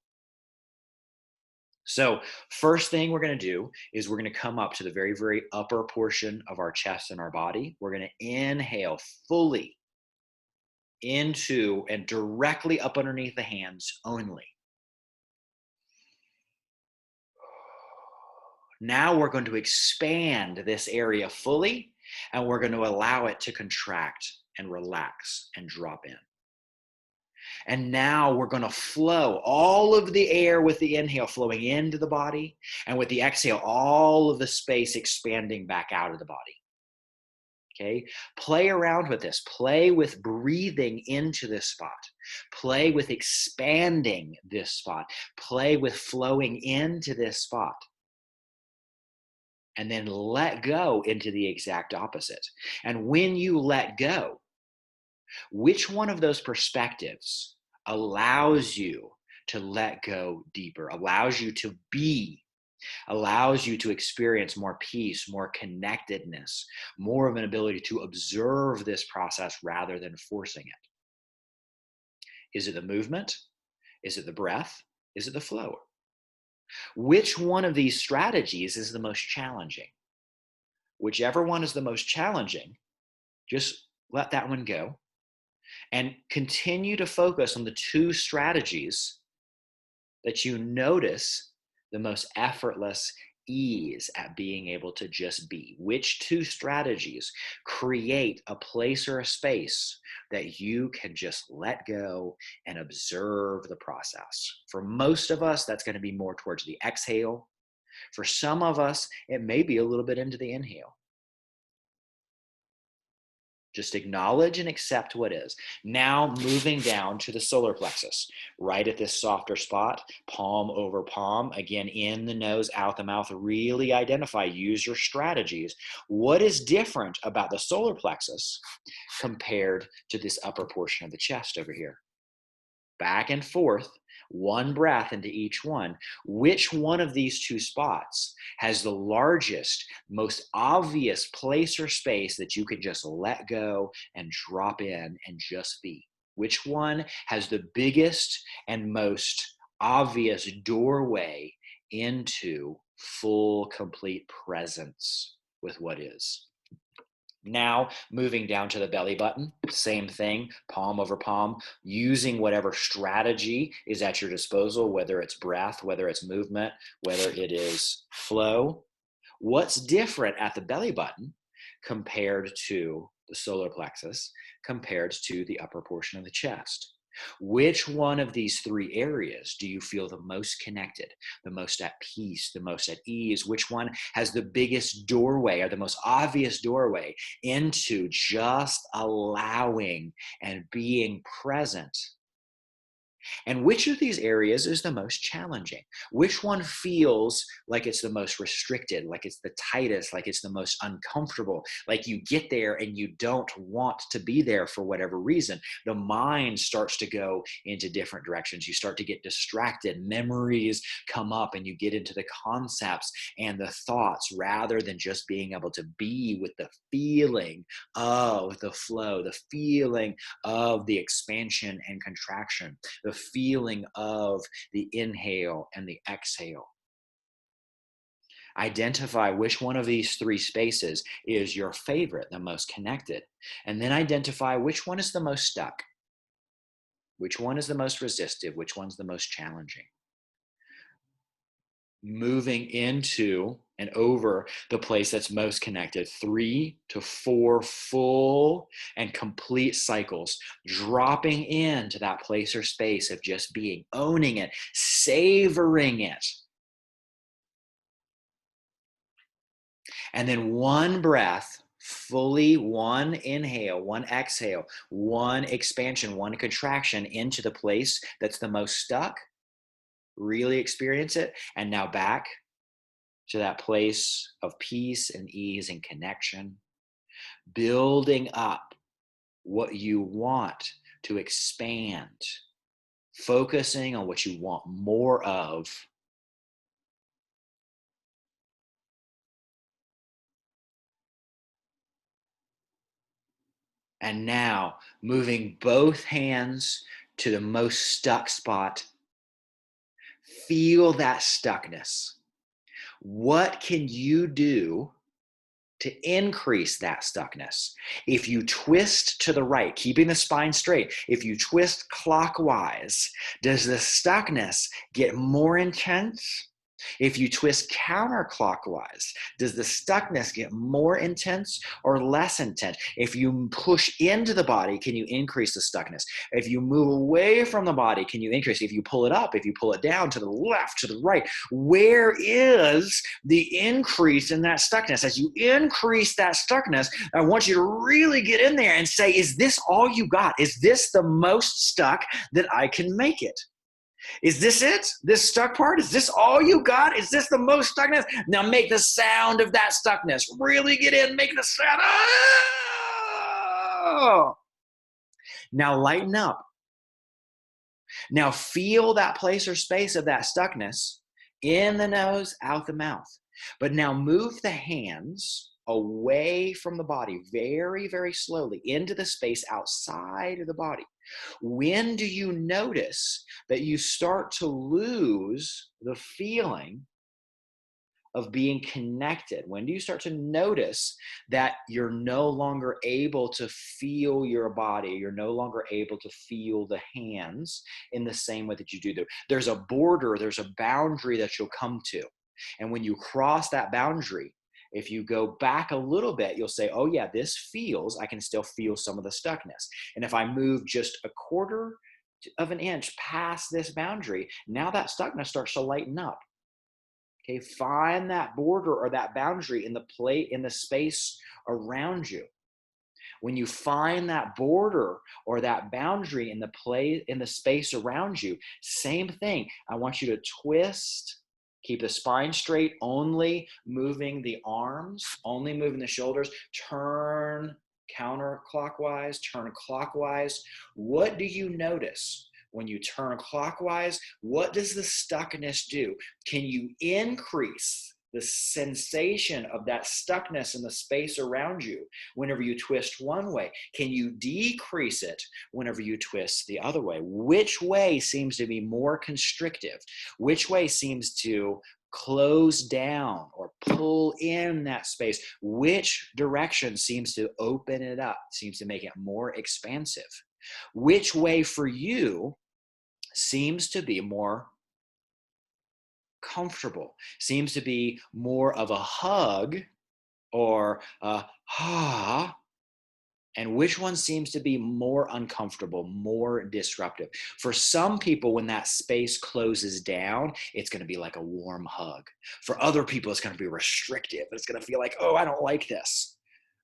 So first thing we're going to do is we're going to come up to the very, very upper portion of our chest and our body. We're going to inhale fully into and directly up underneath the hands only. Now we're going to expand this area fully, and we're going to allow it to contract and relax and drop in. And now we're going to flow all of the air with the inhale flowing into the body, and with the exhale, all of the space expanding back out of the body. Okay, play around with this. Play with breathing into this spot. Play with expanding this spot. Play with flowing into this spot. And then let go into the exact opposite. And when you let go, which one of those perspectives allows you to let go deeper, allows you to be, allows you to experience more peace, more connectedness, more of an ability to observe this process rather than forcing it? Is it the movement? Is it the breath? Is it the flow? Which one of these strategies is the most challenging? Whichever one is the most challenging, just let that one go and continue to focus on the two strategies that you notice the most effortless ease at being able to just be. Which two strategies create a place or a space that you can just let go and observe the process? For most of us, that's going to be more towards the exhale. For some of us, it may be a little bit into the inhale. Just acknowledge and accept what is. Now moving down to the solar plexus, right at this softer spot, palm over palm, again, in the nose, out the mouth. Really identify, use your strategies. What is different about the solar plexus compared to this upper portion of the chest over here? Back and forth, one breath into each one. Which one of these two spots has the largest, most obvious place or space that you can just let go and drop in and just be? Which one has the biggest and most obvious doorway into full, complete presence with what is? Now, moving down to the belly button, same thing, palm over palm, using whatever strategy is at your disposal, whether it's breath, whether it's movement, whether it is flow. What's different at the belly button compared to the solar plexus, compared to the upper portion of the chest? Which one of these three areas do you feel the most connected, the most at peace, the most at ease? Which one has the biggest doorway or the most obvious doorway into just allowing and being present And which of these areas is the most challenging? Which one feels like it's the most restricted, like it's the tightest, like it's the most uncomfortable, like you get there and you don't want to be there for whatever reason? The mind starts to go into different directions. You start to get distracted. Memories come up and you get into the concepts and the thoughts rather than just being able to be with the feeling of the flow, the feeling of the expansion and contraction, the feeling of the inhale and the exhale. Identify which one of these three spaces is your favorite, the most connected, and then identify which one is the most stuck, which one is the most resistive, which one's the most challenging. Moving into and over the place that's most connected, 3 to 4 full and complete cycles, dropping into that place or space of just being, owning it, savoring it. And then one breath, fully, one inhale, one exhale, one expansion, one contraction into the place that's the most stuck. Really experience it. And now back to that place of peace and ease and connection, building up what you want to expand, focusing on what you want more of. And now moving both hands to the most stuck spot. Feel that stuckness. What can you do to increase that stuckness? If you twist to the right, keeping the spine straight, if you twist clockwise, does the stuckness get more intense? If you twist counterclockwise, does the stuckness get more intense or less intense? If you push into the body, can you increase the stuckness? If you move away from the body, can you increase? If you pull it up, if you pull it down, to the left, to the right, where is the increase in that stuckness? As you increase that stuckness, I want you to really get in there and say, is this all you got? Is this the most stuck that I can make it? Is this it? This stuck part? Is this all you got? Is this the most stuckness? Now make the sound of that stuckness. Really get in, make the sound. Oh! Now lighten up. Now feel that place or space of that stuckness in the nose, out the mouth. But now move the hands away from the body very, very slowly into the space outside of the body. When do you notice that you start to lose the feeling of being connected? When do you start to notice that you're no longer able to feel your body? You're no longer able to feel the hands in the same way that you do. There's a border, there's a boundary that you'll come to. And when you cross that boundary, if you go back a little bit, you'll say, oh yeah, this feels, I can still feel some of the stuckness. And if I move just a quarter of an inch past this boundary, now that stuckness starts to lighten up. Okay, find that border or that boundary in the space around you. When you find that border or that boundary in the space around you, same thing. I want you to twist. Keep the spine straight, only moving the arms, only moving the shoulders. Turn counterclockwise, turn clockwise. What do you notice when you turn clockwise? What does the stuckness do? Can you increase the sensation of that stuckness in the space around you whenever you twist one way? Can you decrease it whenever you twist the other way? Which way seems to be more constrictive? Which way seems to close down or pull in that space? Which direction seems to open it up, seems to make it more expansive? Which way for you seems to be more comfortable, seems to be more of a hug or a ha, and which one seems to be more uncomfortable, more disruptive? For some people, when that space closes down, it's going to be like a warm hug. For other people, it's going to be restrictive. It's going to feel like, oh, I don't like this.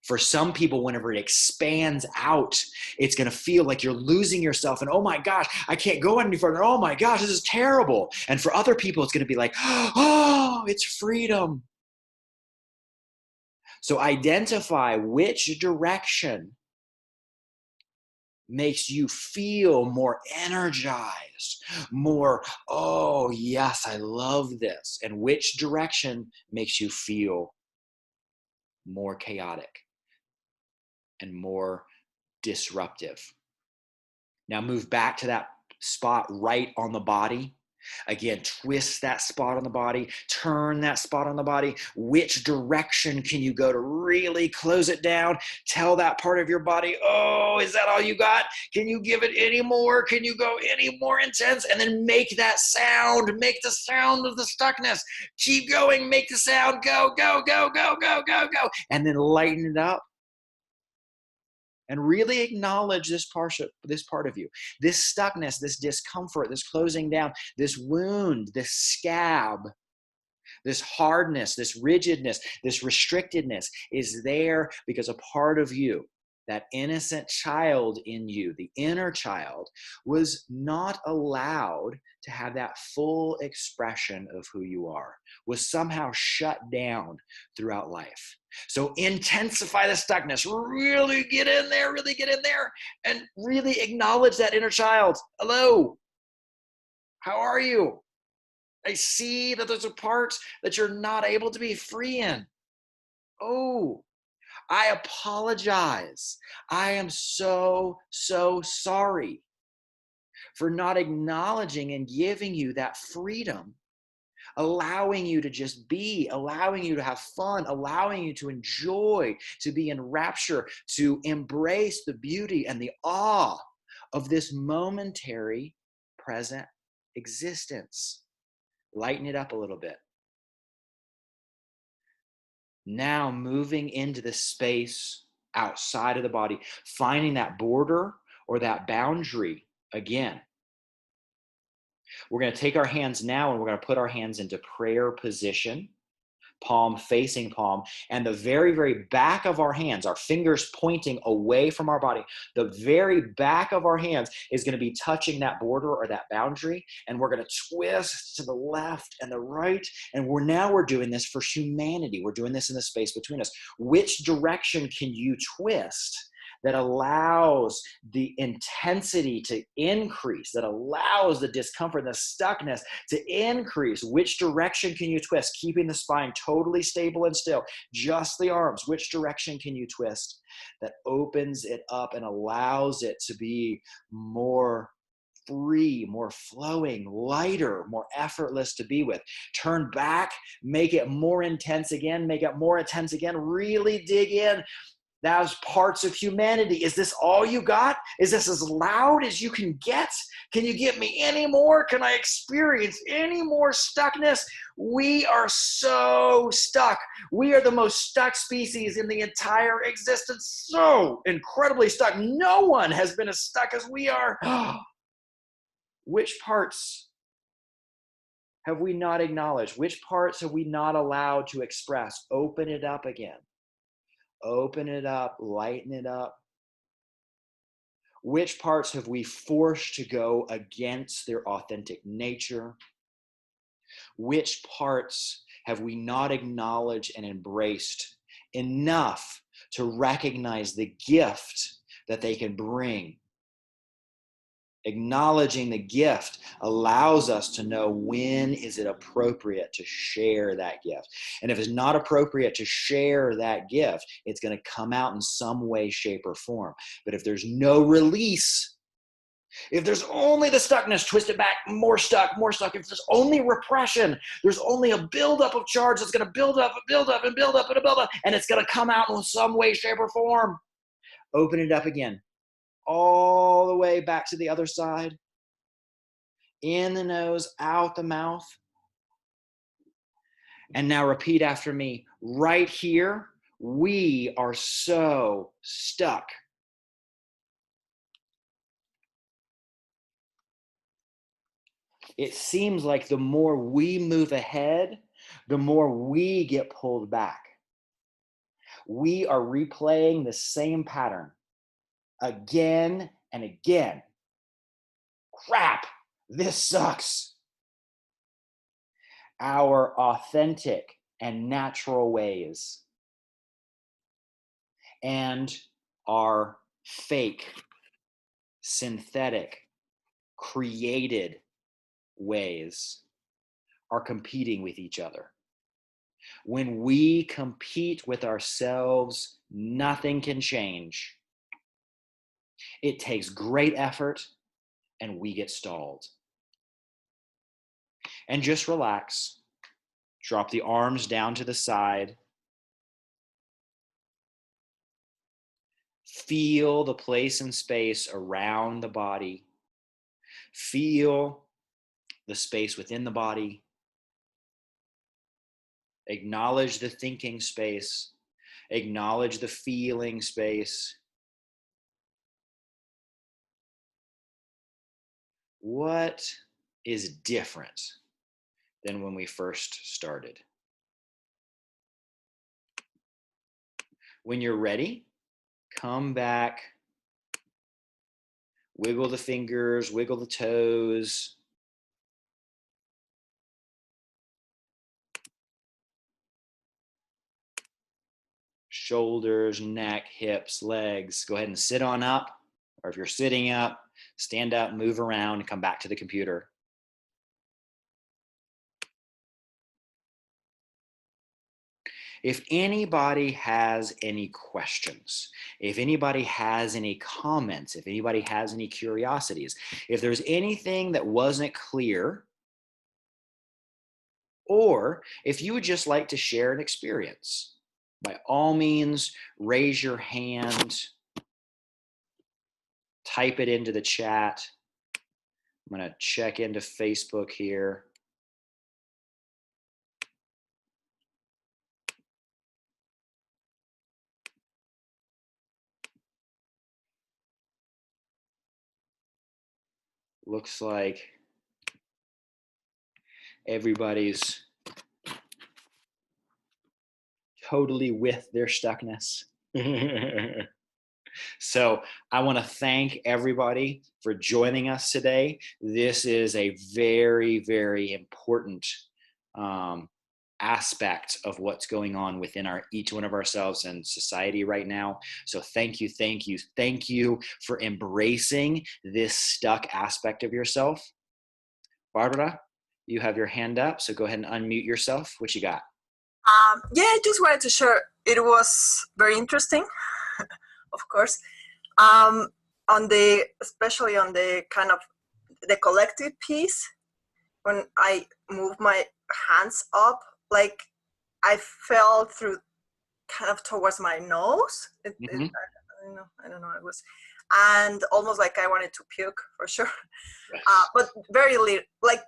For some people, whenever it expands out, it's going to feel like you're losing yourself. And oh my gosh, I can't go any further. Oh my gosh, this is terrible. And for other people, it's going to be like, oh, it's freedom. So identify which direction makes you feel more energized, more, oh yes, I love this. And which direction makes you feel more chaotic and more disruptive. Now move back to that spot right on the body. Again, twist that spot on the body, turn that spot on the body. Which direction can you go to really close it down? Tell that part of your body, oh, is that all you got? Can you give it any more? Can you go any more intense? And then make that sound, make the sound of the stuckness. Keep going, make the sound, go, go, go, go, go, go, go. And then lighten it up. And really acknowledge this part of you, this stuckness, this discomfort, this closing down, this wound, this scab, this hardness, this rigidness, this restrictedness is there because a part of you, that innocent child in you, the inner child, was not allowed to have that full expression of who you are, was somehow shut down throughout life. So intensify the stuckness, really get in there, and really acknowledge that inner child. Hello, how are you? I see that there's a part that you're not able to be free in. Oh, I apologize. I am so sorry for not acknowledging and giving you that freedom, allowing you to just be, allowing you to have fun, allowing you to enjoy, to be in rapture, to embrace the beauty and the awe of this momentary present existence. Lighten it up a little bit. Now moving into the space outside of the body, finding that border or that boundary again. We're going to take our hands now and we're going to put our hands into prayer position, palm facing palm, and the very, very back of our hands, our fingers pointing away from our body, the very back of our hands is going to be touching that border or that boundary, and we're going to twist to the left and the right, and we're doing this for humanity. We're doing this in the space between us. Which direction can you twist that allows the intensity to increase, that allows the discomfort, the stuckness to increase? Which direction can you twist, keeping the spine totally stable and still? Just the arms. Which direction can you twist that opens it up and allows it to be more free, more flowing, lighter, more effortless to be with? Turn back, make it more intense again, make it more intense again, really dig in. Those parts of humanity. Is this all you got? Is this as loud as you can get? Can you give me any more? Can I experience any more stuckness? We are so stuck. We are the most stuck species in the entire existence. So incredibly stuck. No one has been as stuck as we are. Which parts have we not acknowledged? Which parts have we not allowed to express? Open it up again. Open it up, lighten it up. Which parts have we forced to go against their authentic nature? Which parts have we not acknowledged and embraced enough to recognize the gift that they can bring? Acknowledging the gift allows us to know when is it appropriate to share that gift. And if it's not appropriate to share that gift, it's going to come out in some way, shape, or form. But if there's no release, if there's only the stuckness, twist it back, more stuck, more stuck. If there's only repression, there's only a buildup of charge that's going to build up and build up and build up and build up, and it's going to come out in some way, shape, or form. Open it up again. All the way back to the other side. In the nose, out the mouth. And now repeat after me. Right here, we are so stuck. It seems like the more we move ahead, the more we get pulled back. We are replaying the same pattern again and again. Crap, this sucks. Our authentic and natural ways and our fake, synthetic, created ways are competing with each other. When we compete with ourselves, nothing can change. It takes great effort and we get stalled. And just relax. Drop the arms down to the side. Feel the place and space around the body. Feel the space within the body. Acknowledge the thinking space. Acknowledge the feeling space. What is different than when we first started? When you're ready, come back, wiggle the fingers, wiggle the toes. Shoulders, neck, hips, legs. Go ahead and sit on up, or if you're sitting up, stand up, move around, and come back to the computer. If anybody has any questions, if anybody has any comments, if anybody has any curiosities, if there's anything that wasn't clear, or if you would just like to share an experience, by all means, raise your hand, type it into the chat. I'm going to check into Facebook here. Looks like everybody's totally with their stuckness. So I want to thank everybody for joining us today. This is a very, very important aspect of what's going on within each one of ourselves and society right now. So thank you, thank you, thank you for embracing this stuck aspect of yourself. Barbara, you have your hand up, so go ahead and unmute yourself. What you got?
Yeah, I just wanted to share. It was very interesting, of course. Especially on the kind of the collective piece, when I moved my hands up, like I fell through kind of towards my nose. I don't know. It was, and almost like I wanted to puke for sure. Yes. But very little, like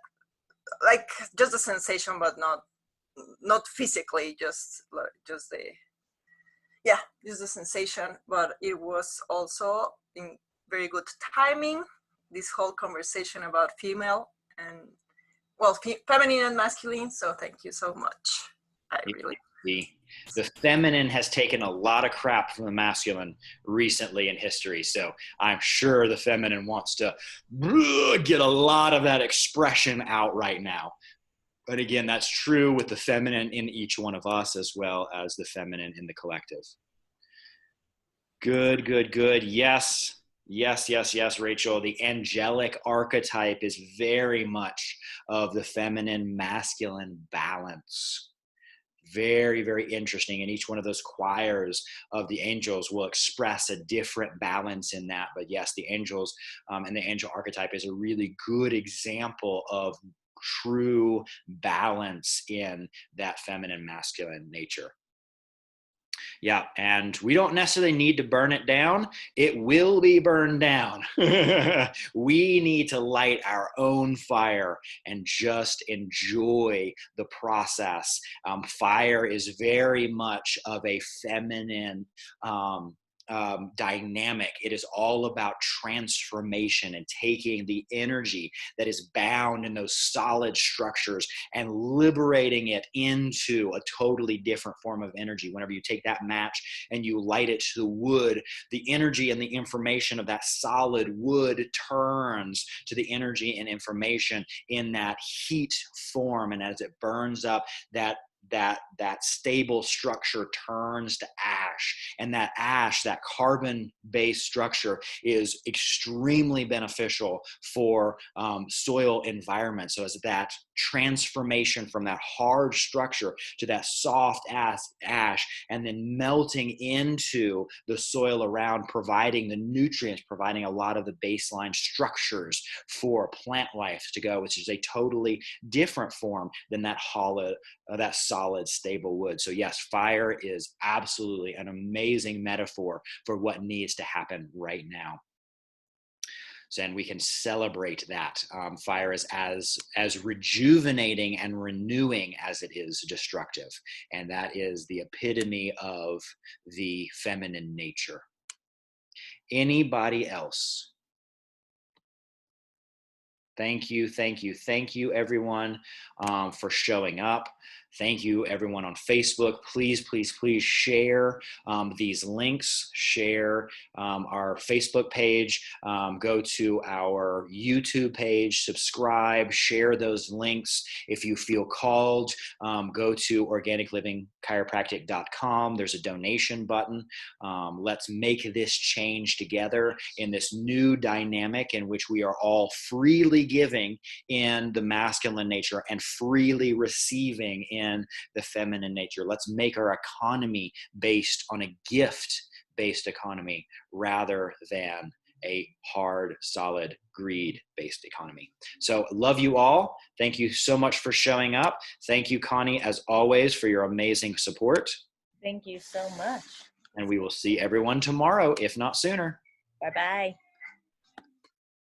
just the sensation, but not physically, just the sensation. But it was also in very good timing, this whole conversation about female and feminine and masculine. So thank you so much.
The feminine has taken a lot of crap from the masculine recently in history. So I'm sure the feminine wants to get a lot of that expression out right now. But again, that's true with the feminine in each one of us as well as the feminine in the collective. Good, good, good. Yes, Rachel. The angelic archetype is very much of the feminine masculine balance. Very, very interesting. And each one of those choirs of the angels will express a different balance in that. But yes, the angels and the angel archetype is a really good example of true balance in that feminine masculine nature. Yeah, and we don't necessarily need to burn it down. It will be burned down. We need to light our own fire and just enjoy the process. Fire is very much of a feminine dynamic. It is all about transformation and taking the energy that is bound in those solid structures and liberating it into a totally different form of energy. Whenever you take that match and you light it to the wood, the energy and the information of that solid wood turns to the energy and information in that heat form. And as it burns up, that stable structure turns to ash, and that ash, that carbon-based structure, is extremely beneficial for soil environment. So as that transformation from that hard structure to that soft ash, and then melting into the soil around, providing the nutrients, providing a lot of the baseline structures for plant life to go, which is a totally different form than that hollow, that solid, stable wood. So yes, fire is absolutely an amazing metaphor for what needs to happen right now. So, and we can celebrate that. Fire is as rejuvenating and renewing as it is destructive. And that is the epitome of the feminine nature. Anybody else? Thank you, everyone, for showing up. Thank you, everyone on Facebook. Please share these links. Share our Facebook page. Go to our YouTube page. Subscribe. Share those links. If you feel called, go to organiclivingchiropractic.com. There's a donation button. Let's make this change together in this new dynamic in which we are all freely giving in the masculine nature and freely receiving in the feminine nature. Let's make our economy based on a gift-based economy rather than a hard, solid, greed-based economy. So love you all. Thank you so much for showing up. Thank you, Connie, as always, for your amazing support.
Thank you so much.
And we will see everyone tomorrow, if not sooner.
Bye-bye.